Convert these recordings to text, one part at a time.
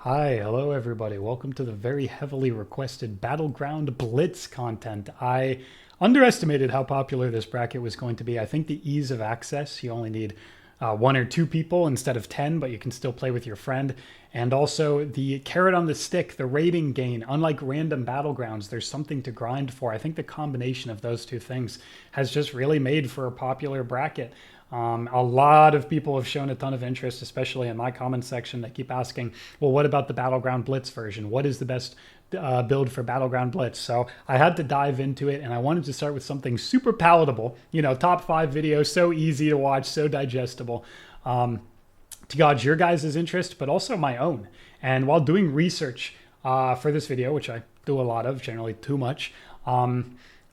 Hi, hello everybody. Welcome to the very heavily requested Battleground Blitz content. I underestimated how popular this bracket was going to be. I think the ease of access, you only need one or two people instead of 10, but you can still play with your friend. And also the carrot on the stick, the rating gain. Unlike random battlegrounds, there's something to grind for. I think the combination of those two things has just really made for a popular bracket. A lot of people have shown a ton of interest, especially in my comment section. They keep asking, well, what about the Battleground Blitz version? What is the best build for Battleground Blitz? So I had to dive into it, and I wanted to start with something super palatable. You know, top 5 videos, so easy to watch, so digestible. To gauge your guys' interest, but also my own. And while doing research for this video, which I do a lot of, generally too much,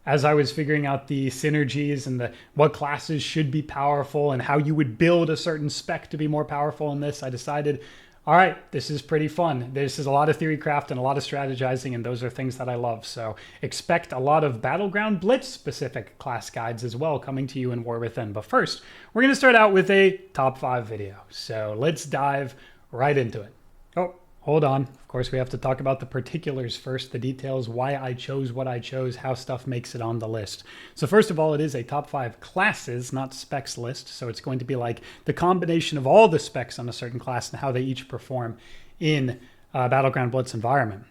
as I was figuring out the synergies and what classes should be powerful and how you would build a certain spec to be more powerful in this, I decided, all right, this is pretty fun. This is a lot of theory craft and a lot of strategizing, and those are things that I love. So expect a lot of Battleground Blitz specific class guides as well coming to you in War Within. But first, we're going to start out with a top 5 video. So let's dive right into it. Oh, hold on. Of course, we have to talk about the particulars first, the details, why I chose what I chose, how stuff makes it on the list. So first of all, it is a top 5 classes, not specs list. So it's going to be like the combination of all the specs on a certain class and how they each perform in a Battleground Blitz environment.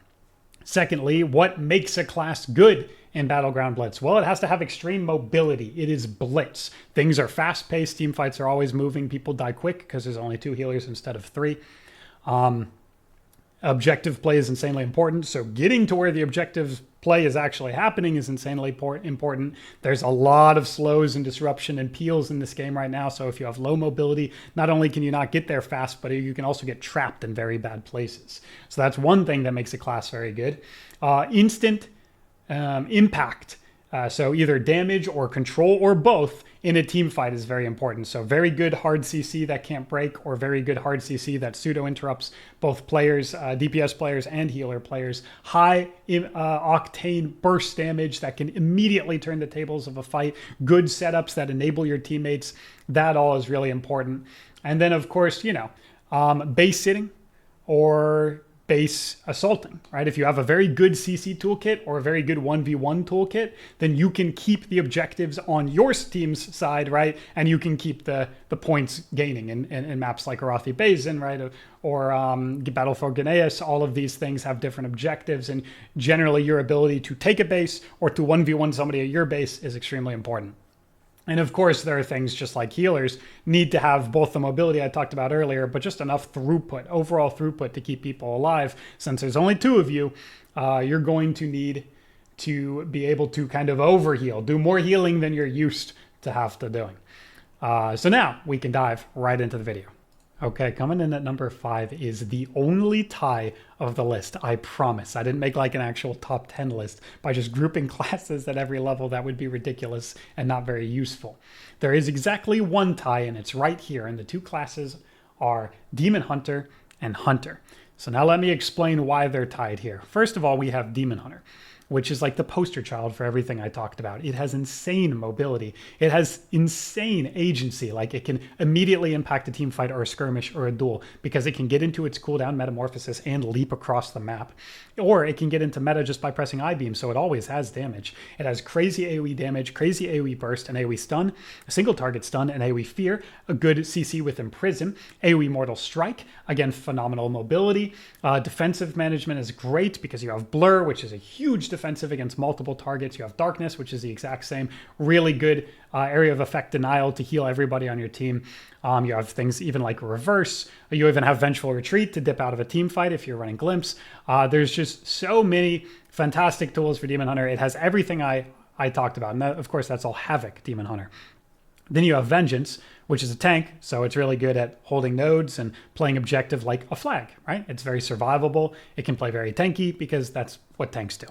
Secondly, what makes a class good in Battleground Blitz? Well, it has to have extreme mobility. It is Blitz. Things are fast-paced. Team fights are always moving. People die quick because there's only 2 healers instead of 3. Objective play is insanely important. So getting to where the objective play is actually happening is insanely important. There's a lot of slows and disruption and peels in this game right now. So if you have low mobility, not only can you not get there fast, but you can also get trapped in very bad places. So that's one thing that makes a class very good. Instant impact. So either damage or control or both in a team fight is very important. So very good hard CC that can't break, or very good hard CC that pseudo interrupts both players, DPS players and healer players. High octane burst damage that can immediately turn the tables of a fight. Good setups that enable your teammates. That all is really important. And then of course, you know, base sitting or base assaulting, right? If you have a very good CC toolkit or a very good 1v1 toolkit, then you can keep the objectives on your team's side, right? And you can keep the points gaining in maps like Arathi Basin, right? Or Battle for Gneis. All of these things have different objectives, and generally your ability to take a base or to 1v1 somebody at your base is extremely important. And of course, there are things just like healers need to have both the mobility I talked about earlier, but just enough throughput, overall throughput to keep people alive. Since there's only 2 of you, you're going to need to be able to kind of overheal, do more healing than you're used to have to doing. So now we can dive right into the video. Okay, coming in at number 5 is the only tie of the list. I promise. I didn't make like an actual top 10 list by just grouping classes at every level. That would be ridiculous and not very useful. There is exactly one tie, and it's right here. And the 2 classes are Demon Hunter and Hunter. So now let me explain why they're tied here. First of all, we have Demon Hunter, which is like the poster child for everything I talked about. It has insane mobility. It has insane agency. Like it can immediately impact a team fight or a skirmish or a duel because it can get into its cooldown metamorphosis and leap across the map. Or it can get into meta just by pressing I-beam, so it always has damage. It has crazy AoE damage, crazy AoE burst, an AoE stun, a single target stun, an AoE fear, a good CC with imprison, AoE mortal strike, again, phenomenal mobility. Defensive management is great because you have blur, which is a huge defensive against multiple targets. You have darkness, which is the exact same. Really good area of effect denial to heal everybody on your team. You have things even like reverse. You even have vengeful retreat to dip out of a team fight if you're running glimpse. There's just so many fantastic tools for Demon Hunter. It has everything I talked about. And that, of course, that's all Havoc Demon Hunter. Then you have Vengeance, which is a tank, so it's really good at holding nodes and playing objective like a flag, right? It's very survivable. It can play very tanky because that's what tanks do.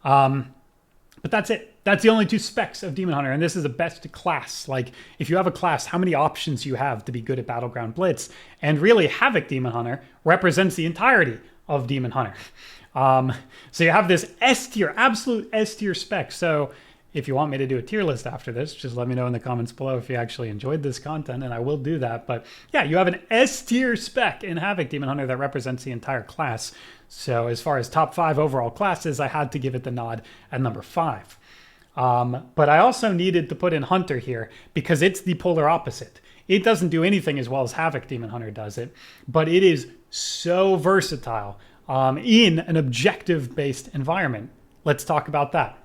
But that's it. That's the only 2 specs of Demon Hunter, and this is the best class. Like, if you have a class, how many options you have to be good at Battleground Blitz? And really, Havoc Demon Hunter represents the entirety of Demon Hunter. So you have this S tier, absolute S tier spec. So if you want me to do a tier list after this, just let me know in the comments below if you actually enjoyed this content, and I will do that. But yeah, you have an S tier spec in Havoc Demon Hunter that represents the entire class. So as far as top 5 overall classes, I had to give it the nod at number 5. But I also needed to put in Hunter here because it's the polar opposite. It doesn't do anything as well as Havoc Demon Hunter does it, but it is so versatile in an objective-based environment. Let's talk about that.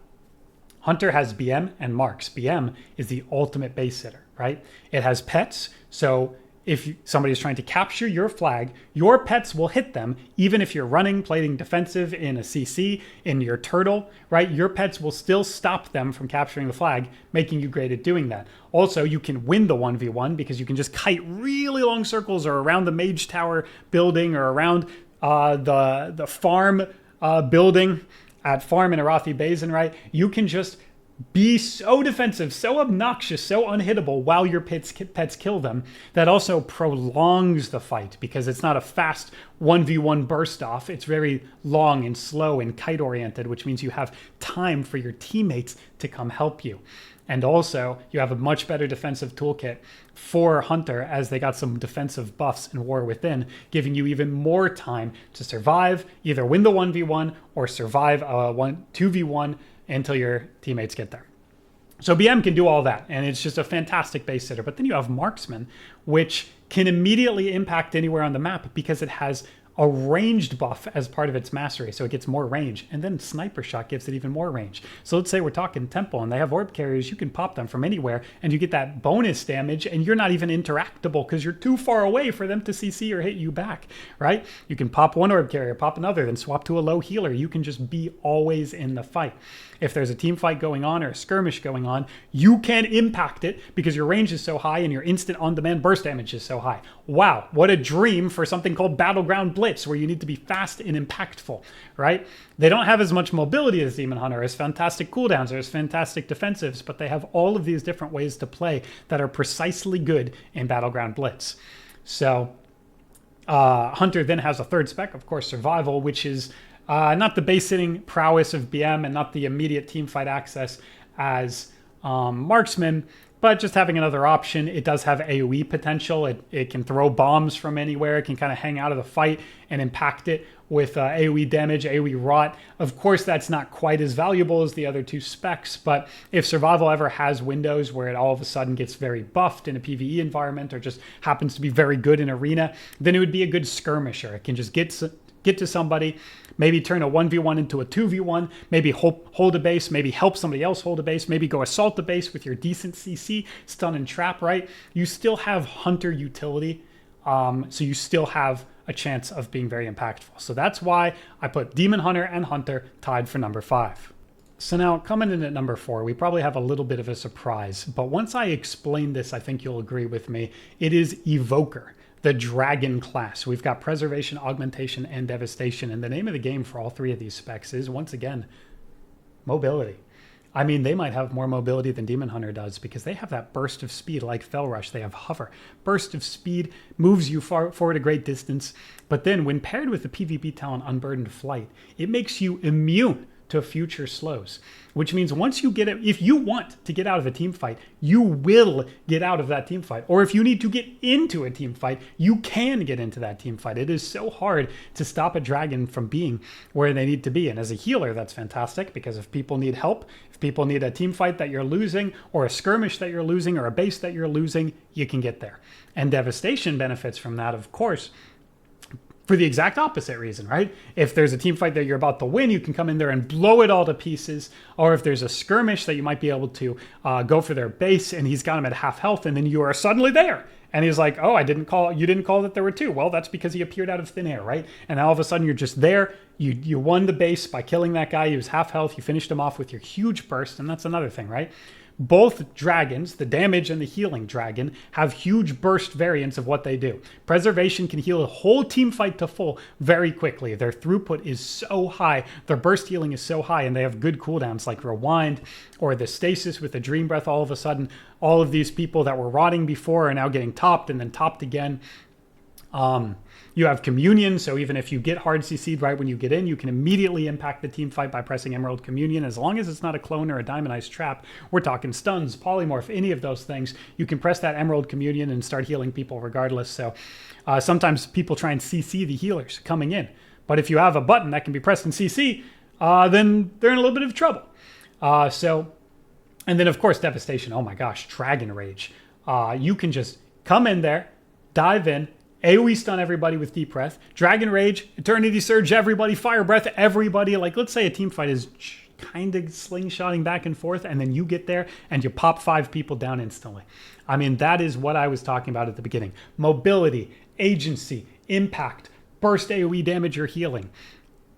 Hunter has BM and marks. BM is the ultimate base hitter, right? It has pets, so if somebody's trying to capture your flag, your pets will hit them, even if you're running, playing defensive in a CC, in your turtle, right? Your pets will still stop them from capturing the flag, making you great at doing that. Also, you can win the 1v1 because you can just kite really long circles or around the mage tower building or around the farm building at Farm in Arathi Basin, right? You can just be so defensive, so obnoxious, so unhittable while your pets kill them. That also prolongs the fight because it's not a fast 1v1 burst off. It's very long and slow and kite oriented, which means you have time for your teammates to come help you. And also, you have a much better defensive toolkit for Hunter as they got some defensive buffs in War Within, giving you even more time to survive, either win the 1v1 or survive a 2v1 until your teammates get there. So BM can do all that, and it's just a fantastic base hitter. But then you have Marksman, which can immediately impact anywhere on the map because it has a ranged buff as part of its mastery, so it gets more range, and then Sniper Shot gives it even more range. So let's say we're talking Temple and they have orb carriers, you can pop them from anywhere and you get that bonus damage, and you're not even interactable because you're too far away for them to CC or hit you back, right? You can pop one orb carrier, pop another, then swap to a low healer. You can just be always in the fight. If there's a team fight going on or a skirmish going on, you can impact it because your range is so high and your instant on-demand burst damage is so high. Wow, what a dream for something called Battleground Blitz, where you need to be fast and impactful, right? They don't have as much mobility as Demon Hunter, as fantastic cooldowns, or as fantastic defensives, but they have all of these different ways to play that are precisely good in Battleground Blitz. So Hunter then has a third spec, of course, Survival, which is not the base hitting prowess of BM and not the immediate team fight access as Marksman, but just having another option. It does have AoE potential. It can throw bombs from anywhere. It can kind of hang out of the fight and impact it with AoE damage, AoE rot. Of course, that's not quite as valuable as the other two specs, but if Survival ever has windows where it all of a sudden gets very buffed in a PvE environment or just happens to be very good in Arena, then it would be a good skirmisher. It can just get to somebody, maybe turn a 1v1 into a 2v1, maybe hold a base, maybe help somebody else hold a base, maybe go assault the base with your decent CC, stun and trap, right? You still have Hunter utility, so you still have a chance of being very impactful. So that's why I put Demon Hunter and Hunter tied for number 5. So now, coming in at number 4, we probably have a little bit of a surprise, but once I explain this, I think you'll agree with me. It is Evoker, the dragon class. We've got Preservation, Augmentation, and Devastation, and the name of the game for all three of these specs is, once again, mobility. I mean, they might have more mobility than Demon Hunter does because they have that burst of speed like Fell Rush. They have hover. Burst of speed moves you forward a great distance, but then when paired with the PvP talent Unburdened Flight, it makes you immune to future slows, which means once you get it, if you want to get out of a team fight, you will get out of that team fight. Or if you need to get into a team fight, you can get into that team fight. It is so hard to stop a dragon from being where they need to be. And as a healer, that's fantastic because if people need help, if people need a team fight that you're losing or a skirmish that you're losing or a base that you're losing, you can get there. And Devastation benefits from that, of course, for the exact opposite reason, right? If there's a team fight that you're about to win, you can come in there and blow it all to pieces. Or if there's a skirmish that you might be able to go for their base and he's got him at half health and then you are suddenly there. And he's like, oh, you didn't call that there were two. Well, that's because he appeared out of thin air, right? And all of a sudden you're just there. You won the base by killing that guy. He was half health. You finished him off with your huge burst. And that's another thing, right? Both dragons, the damage and the healing dragon, have huge burst variants of what they do. Preservation can heal a whole team fight to full very quickly. Their throughput is so high, their burst healing is so high, and they have good cooldowns like Rewind or the Stasis with the Dream Breath. All of a sudden, all of these people that were rotting before are now getting topped and then topped again. You have Communion, so even if you get hard CC'd right when you get in, you can immediately impact the team fight by pressing Emerald Communion. As long as it's not a clone or a Diamondized Trap, we're talking stuns, polymorph, any of those things, you can press that Emerald Communion and start healing people regardless. So sometimes people try and CC the healers coming in. But if you have a button that can be pressed in CC, then they're in a little bit of trouble. And then of course, Devastation. Oh my gosh, Dragon Rage. You can just come in there, dive in, AoE stun everybody with Deep Breath, Dragon Rage, Eternity Surge everybody, Fire Breath everybody. Like, let's say a team fight is kind of slingshotting back and forth, and then you get there and you pop 5 people down instantly. I mean, that is what I was talking about at the beginning. Mobility, agency, impact, burst AoE damage or healing.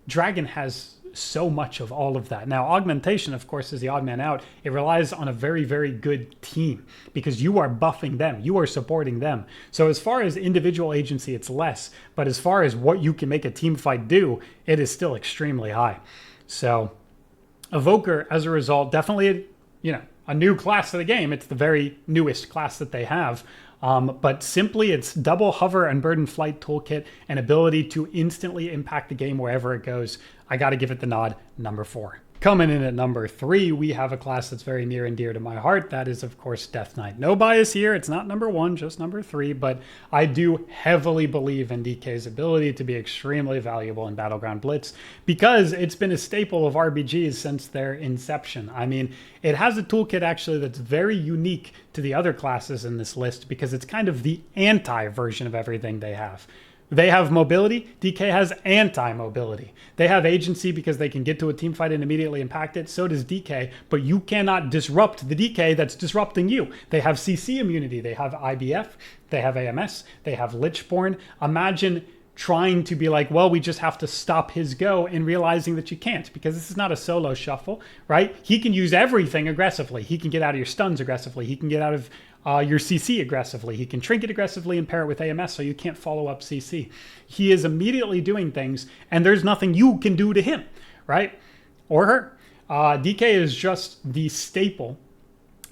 Dragon has so much of all of that. Now, augmentation, of course, is the odd man out. It relies on a very, very good team because you are buffing them. You are supporting them. So as far as individual agency, it's less. But as far as what you can make a team fight do, it is still extremely high. So Evoker, as a result, definitely, a new class of the game. It's the very newest class that they have. But simply its double hover and burden flight toolkit and ability to instantly impact the game wherever it goes. I got to give it the nod, number 4. Coming in at number 3, we have a class that's very near and dear to my heart. That is, of course, Death Knight. No bias here. It's not number 1, just number 3. But I do heavily believe in DK's ability to be extremely valuable in Battleground Blitz because it's been a staple of RBGs since their inception. I mean, it has a toolkit actually that's very unique to the other classes in this list because it's kind of the anti-version of everything they have. They have mobility. DK has anti-mobility. They have agency because they can get to a team fight and immediately impact it. So does DK, but you cannot disrupt the DK that's disrupting you. They have CC immunity. They have IBF. They have AMS. They have Lichborn. Imagine trying to be like, well, we just have to stop his go and realizing that you can't because this is not a solo shuffle, right? He can use everything aggressively. He can get out of your stuns aggressively. He can get out of your CC aggressively. He can trinket aggressively and pair it with AMS so you can't follow up CC. He is immediately doing things and there's nothing you can do to him, right? Or her. DK is just the staple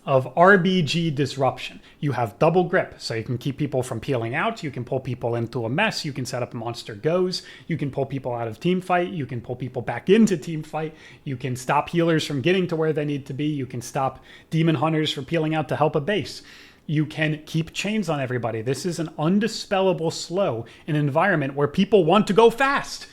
of RBG disruption. You have double grip, so you can keep people from peeling out, you can pull people into a mess, you can set up monster goes, you can pull people out of team fight, you can pull people back into team fight, you can stop healers from getting to where they need to be, you can stop demon hunters from peeling out to help a base. You can keep chains on everybody. This is an undispellable slow in an environment where people want to go fast.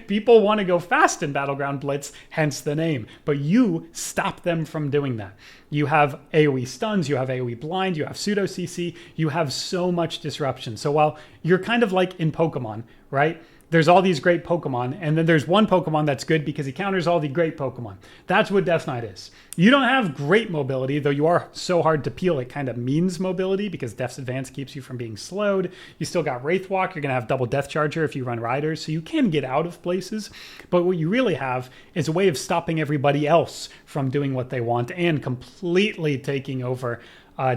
People want to go fast in Battleground Blitz, hence the name. But you stop them from doing that. You have AoE stuns, you have AoE blind, you have pseudo CC, you have so much disruption. So while you're kind of like in Pokemon, right? There's all these great Pokemon, and then there's one Pokemon that's good because he counters all the great Pokemon. That's what Death Knight is. You don't have great mobility, though you are so hard to peel, it kind of means mobility because Death's Advance keeps you from being slowed. You still got Wraithwalk, you're going to have double Death Charger if you run Riders, so you can get out of places. But what you really have is a way of stopping everybody else from doing what they want and completely taking over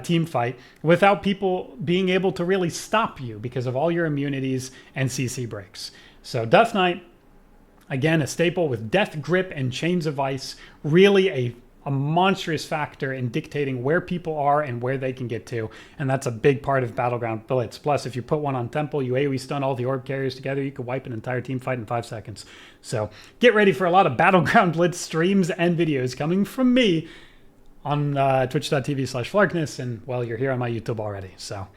team fight without people being able to really stop you because of all your immunities and CC breaks. So Death Knight, again, a staple with Death Grip and Chains of Ice, really a monstrous factor in dictating where people are and where they can get to, and that's a big part of Battleground Blitz. Plus, if you put one on Temple, you AoE stun all the orb carriers together, you could wipe an entire team fight in 5 seconds. So get ready for a lot of Battleground Blitz streams and videos coming from me on twitch.tv/Flarkness, and well, you're here on my YouTube already. So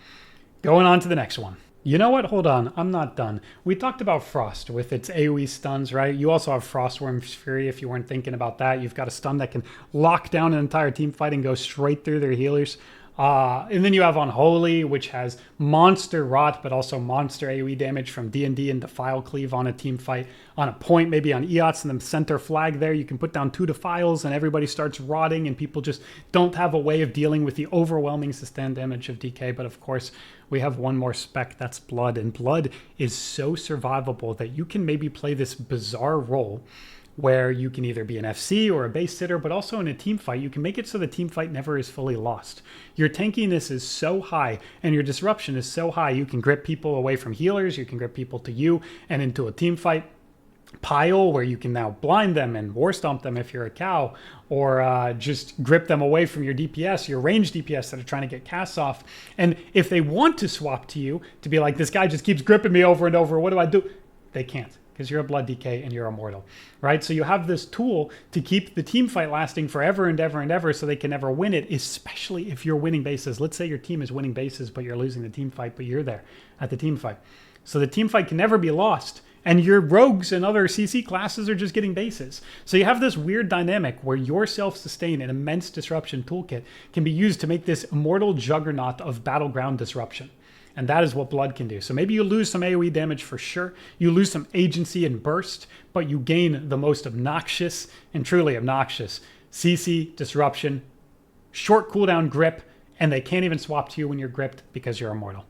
going on to the next one. You know what? Hold on. I'm not done. We talked about Frost with its AoE stuns, right? You also have Frostworm's Fury if you weren't thinking about that. You've got a stun that can lock down an entire team fight and go straight through their healers. And then you have Unholy, which has monster rot, but also monster AoE damage from D&D and Defile Cleave on a team fight. On a point, maybe on Eots and the center flag there, you can put down 2 Defiles and everybody starts rotting and people just don't have a way of dealing with the overwhelming sustained damage of DK. But of course, we have one more spec, that's Blood. And Blood is so survivable that you can maybe play this bizarre role where you can either be an FC or a base sitter, but also in a team fight, you can make it so the team fight never is fully lost. Your tankiness is so high and your disruption is so high, you can grip people away from healers, you can grip people to you and into a team fight. pile where you can now blind them and war stomp them if you're a cow, or just grip them away from your DPS, your ranged DPS that are trying to get casts off. And if they want to swap to you to be like, this guy just keeps gripping me over and over, what do I do? They can't, because you're a blood DK and you're immortal, right? So you have this tool to keep the team fight lasting forever and ever and ever, so they can never win it, especially if you're winning bases. Let's say your team is winning bases, but you're losing the team fight, but you're there at the team fight. So the team fight can never be lost, and your rogues and other CC classes are just getting bases. So you have this weird dynamic where your self-sustain and immense disruption toolkit can be used to make this immortal juggernaut of battleground disruption. And that is what Blood can do. So maybe you lose some AoE damage for sure. You lose some agency and burst, but you gain the most obnoxious and truly obnoxious CC, disruption, short cooldown grip, and they can't even swap to you when you're gripped because you're immortal.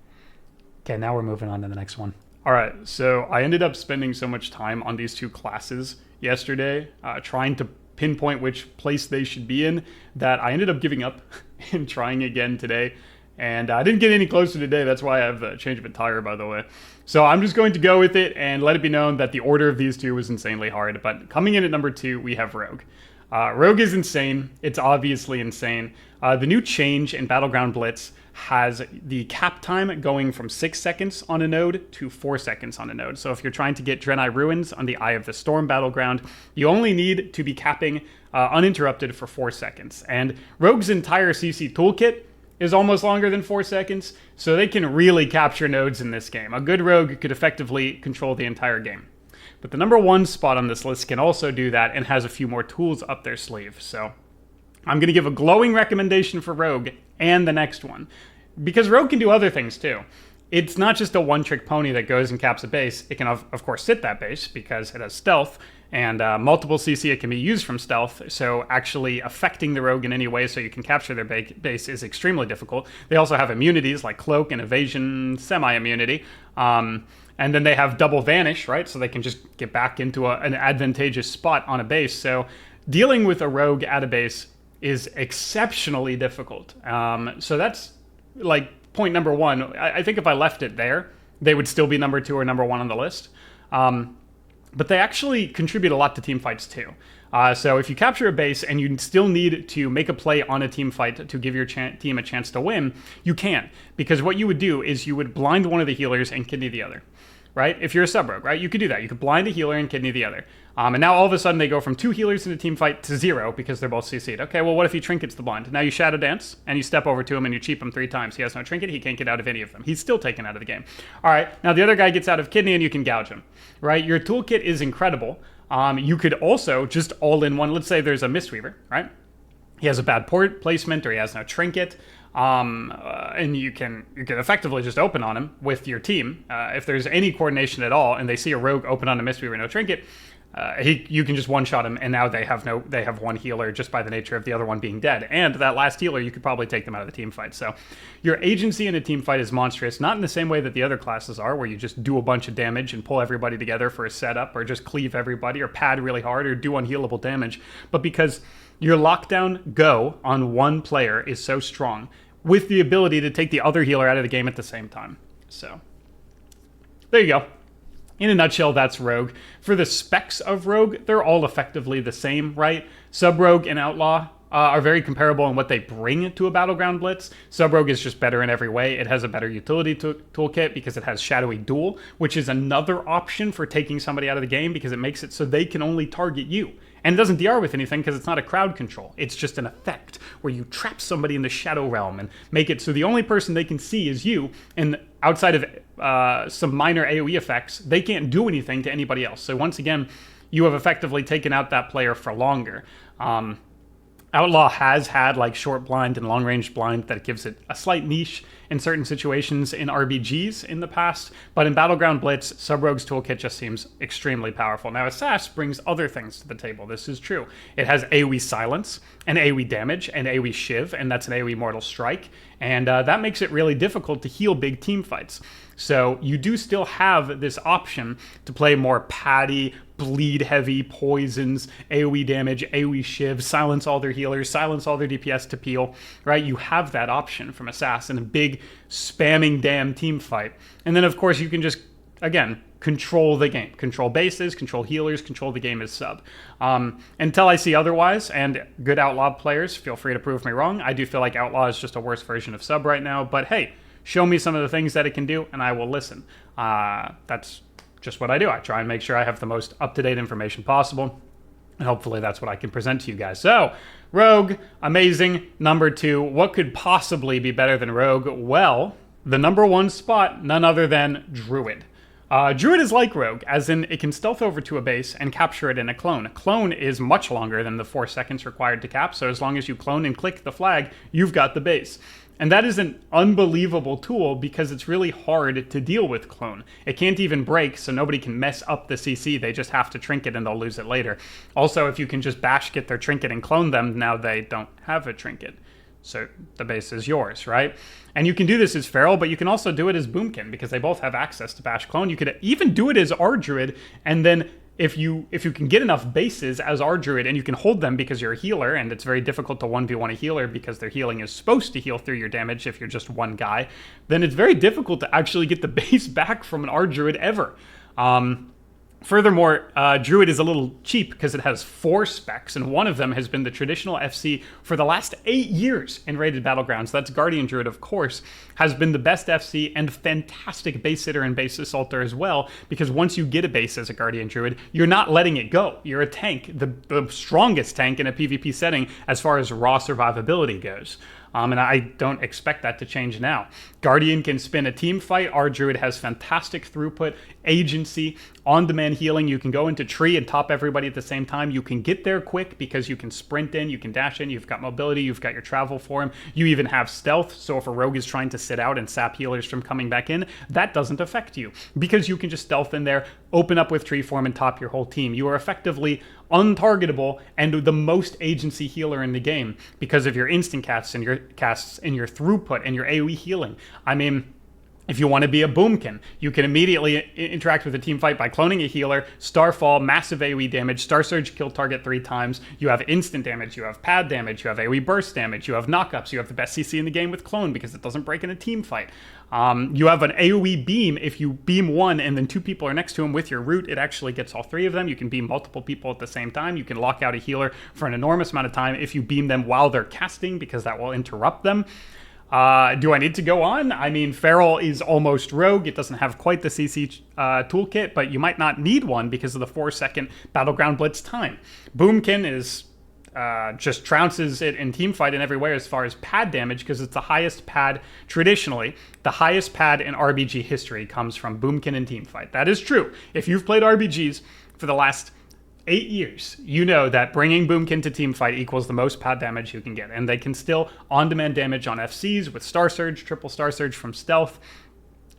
Okay, now we're moving on to the next one. All right, so I ended up spending so much time on these two classes yesterday, trying to pinpoint which place they should be in, that I ended up giving up and trying again today. And I didn't get any closer today. That's why I have the change of attire, by the way. So I'm just going to go with it and let it be known that the order of these two was insanely hard. But coming in at number 2, we have Rogue. Rogue is insane. It's obviously insane. The new change in Battleground Blitz has the cap time going from 6 seconds on a node to 4 seconds on a node. So if you're trying to get Draenei Ruins on the Eye of the Storm battleground, you only need to be capping uninterrupted for 4 seconds. And Rogue's entire CC toolkit is almost longer than 4 seconds, so they can really capture nodes in this game. A good Rogue could effectively control the entire game. But the number 1 spot on this list can also do that and has a few more tools up their sleeve. So I'm going to give a glowing recommendation for Rogue and the next one, because Rogue can do other things too. It's not just a one-trick pony that goes and caps a base. It can, of course, sit that base because it has stealth, and multiple CC it can be used from stealth, so actually affecting the Rogue in any way so you can capture their base is extremely difficult. They also have immunities like Cloak and Evasion semi-immunity, and then they have double Vanish, right? So they can just get back into an advantageous spot on a base. So dealing with a Rogue at a base is exceptionally difficult. So that's like point number 1. I think if I left it there, they would still be number 2 or number 1 on the list. But they actually contribute a lot to team fights too. So if you capture a base and you still need to make a play on a team fight to give your team a chance to win, you can. Because what you would do is you would blind one of the healers and kidney the other. Right? If you're a sub-rogue, right? You could do that. You could blind a healer and kidney the other. And now all of a sudden they go from 2 healers in a team fight to 0 because they're both CC'd. Okay, well, what if he trinkets the blind? Now you Shadow Dance and you step over to him and you cheap him 3 times. He has no trinket. He can't get out of any of them. He's still taken out of the game. All right, now the other guy gets out of kidney and you can gouge him. Right? Your toolkit is incredible. You could also just all in one. Let's say there's a Mistweaver, right? He has a bad port placement or he has no trinket. And you can effectively just open on him with your team. If there's any coordination at all, and they see a Rogue open on a Mistweaver, no trinket, you can just one-shot him, and now they have one healer just by the nature of the other one being dead. And that last healer, you could probably take them out of the team fight. So your agency in a team fight is monstrous, not in the same way that the other classes are, where you just do a bunch of damage and pull everybody together for a setup, or just cleave everybody, or pad really hard, or do unhealable damage, but because your lockdown go on one player is so strong, with the ability to take the other healer out of the game at the same time. So there you go. In a nutshell, that's Rogue. For the specs of Rogue, they're all effectively the same, right? Sub-Rogue and Outlaw are very comparable in what they bring to a Battleground Blitz. Sub-Rogue is just better in every way. It has a better utility toolkit because it has Shadowy Duel, which is another option for taking somebody out of the game because it makes it so they can only target you. And it doesn't DR with anything because it's not a crowd control. It's just an effect where you trap somebody in the Shadow Realm and make it so the only person they can see is you. And outside of some minor AoE effects, they can't do anything to anybody else. So once again, you have effectively taken out that player for longer. Outlaw has had like short blind and long range blind that gives it a slight niche in certain situations in RBGs in the past, but in Battleground Blitz, Sub-Rogue's toolkit just seems extremely powerful. Now Assassin brings other things to the table, this is true. It has AoE Silence, and AoE Damage, and AoE Shiv, and that's an AoE Mortal Strike, and that makes it really difficult to heal big team fights. So you do still have this option to play more paddy, bleed-heavy poisons, AoE damage, AoE Shiv, silence all their healers, silence all their DPS to peel, right? You have that option from Assassin, a big spamming damn team fight. And then, of course, you can just, again, control the game, control bases, control healers, control the game as sub. Until I see otherwise, and good Outlaw players, feel free to prove me wrong. I do feel like Outlaw is just a worse version of sub right now, but hey, show me some of the things that it can do, and I will listen. That's just what I do. I try and make sure I have the most up-to-date information possible, and hopefully that's what I can present to you guys. So, Rogue, amazing. Number 2, what could possibly be better than Rogue? Well, the number 1 spot, none other than Druid. Druid is like Rogue, as in it can stealth over to a base and capture it in a clone. A clone is much longer than the 4 seconds required to cap, so as long as you clone and click the flag, you've got the base. And that is an unbelievable tool because it's really hard to deal with clone. It can't even break, so nobody can mess up the CC. They just have to trinket and they'll lose it later. Also, if you can just bash get their trinket and clone them, now they don't have a trinket. So the base is yours, right? And you can do this as Feral, but you can also do it as Boomkin because they both have access to bash clone. You could even do it as R-Druid, and then if you can get enough bases as R-Druid and you can hold them because you're a healer, and it's very difficult to 1v1 a healer because their healing is supposed to heal through your damage if you're just one guy, then it's very difficult to actually get the base back from an R-Druid ever. Furthermore, Druid is a little cheap because it has 4 specs, and one of them has been the traditional FC for the last 8 years in rated Battlegrounds. That's Guardian Druid, of course, has been the best FC and fantastic base hitter and base assaulter as well, because once you get a base as a Guardian Druid, you're not letting it go. You're a tank, the strongest tank in a PvP setting as far as raw survivability goes. And I don't expect that to change now. Guardian can spin a team fight. Our Druid has fantastic throughput, agency, on-demand healing. You can go into tree and top everybody at the same time. You can get there quick because you can sprint in, you can dash in, you've got mobility, you've got your travel for him. You even have stealth, so if a rogue is trying to sit out and sap healers from coming back in, that doesn't affect you because you can just stealth in there, open up with tree form, and top your whole team. You are effectively untargetable and the most agency healer in the game because of your instant casts and your throughput and your AoE healing. I mean, if you want to be a Boomkin, you can immediately interact with a team fight by cloning a healer, Starfall, massive AoE damage, Star Surge, kill target 3 times, you have instant damage, you have pad damage, you have AoE burst damage, you have knockups, you have the best CC in the game with clone because it doesn't break in a team fight. You have an AoE beam. If you beam one and then 2 people are next to him with your root, it actually gets all 3 of them. You can beam multiple people at the same time. You can lock out a healer for an enormous amount of time if you beam them while they're casting because that will interrupt them. Do I need to go on? I mean, Feral is almost Rogue. It doesn't have quite the CC toolkit, but you might not need one because of the 4-second Battleground Blitz time. Boomkin is just trounces it in teamfight in every way as far as pad damage because it's the highest pad, traditionally, the highest pad in RBG history comes from Boomkin in teamfight. That is true. If you've played RBGs for the last 8 years, you know that bringing Boomkin to teamfight equals the most pad damage you can get, and they can still on-demand damage on FCs with Star Surge, triple Star Surge from stealth.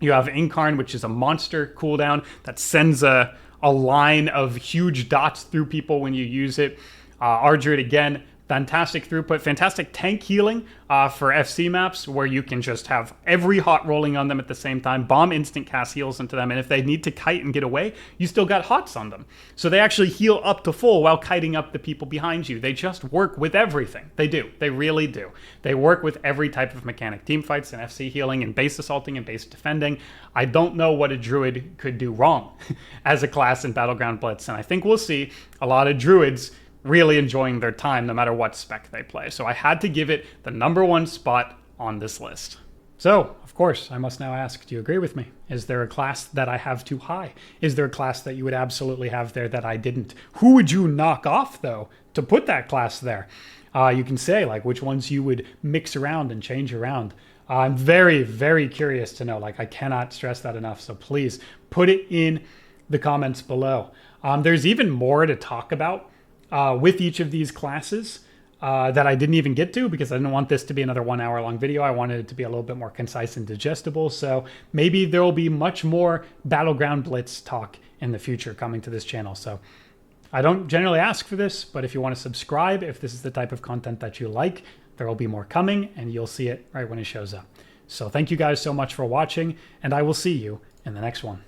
You have Incarn, which is a monster cooldown that sends a line of huge dots through people when you use it. R-Druid, again, fantastic throughput, fantastic tank healing for FC maps where you can just have every hot rolling on them at the same time, bomb instant cast heals into them, and if they need to kite and get away, you still got hots on them. So they actually heal up to full while kiting up the people behind you. They just work with everything. They do. They really do. They work with every type of mechanic. Team fights and FC healing and base assaulting and base defending. I don't know what a Druid could do wrong as a class in Battleground Blitz, and I think we'll see a lot of Druids really enjoying their time no matter what spec they play. So I had to give it the number 1 spot on this list. So, of course, I must now ask, do you agree with me? Is there a class that I have too high? Is there a class that you would absolutely have there that I didn't? Who would you knock off, though, to put that class there? You can say, like, which ones you would mix around and change around. I'm very, very curious to know. Like, I cannot stress that enough. So please put it in the comments below. There's even more to talk about with each of these classes that I didn't even get to because I didn't want this to be another 1 hour long video. I wanted it to be a little bit more concise and digestible. So maybe there will be much more Battleground Blitz talk in the future coming to this channel. So I don't generally ask for this, but if you want to subscribe, if this is the type of content that you like, there will be more coming and you'll see it right when it shows up. So thank you guys so much for watching, and I will see you in the next one.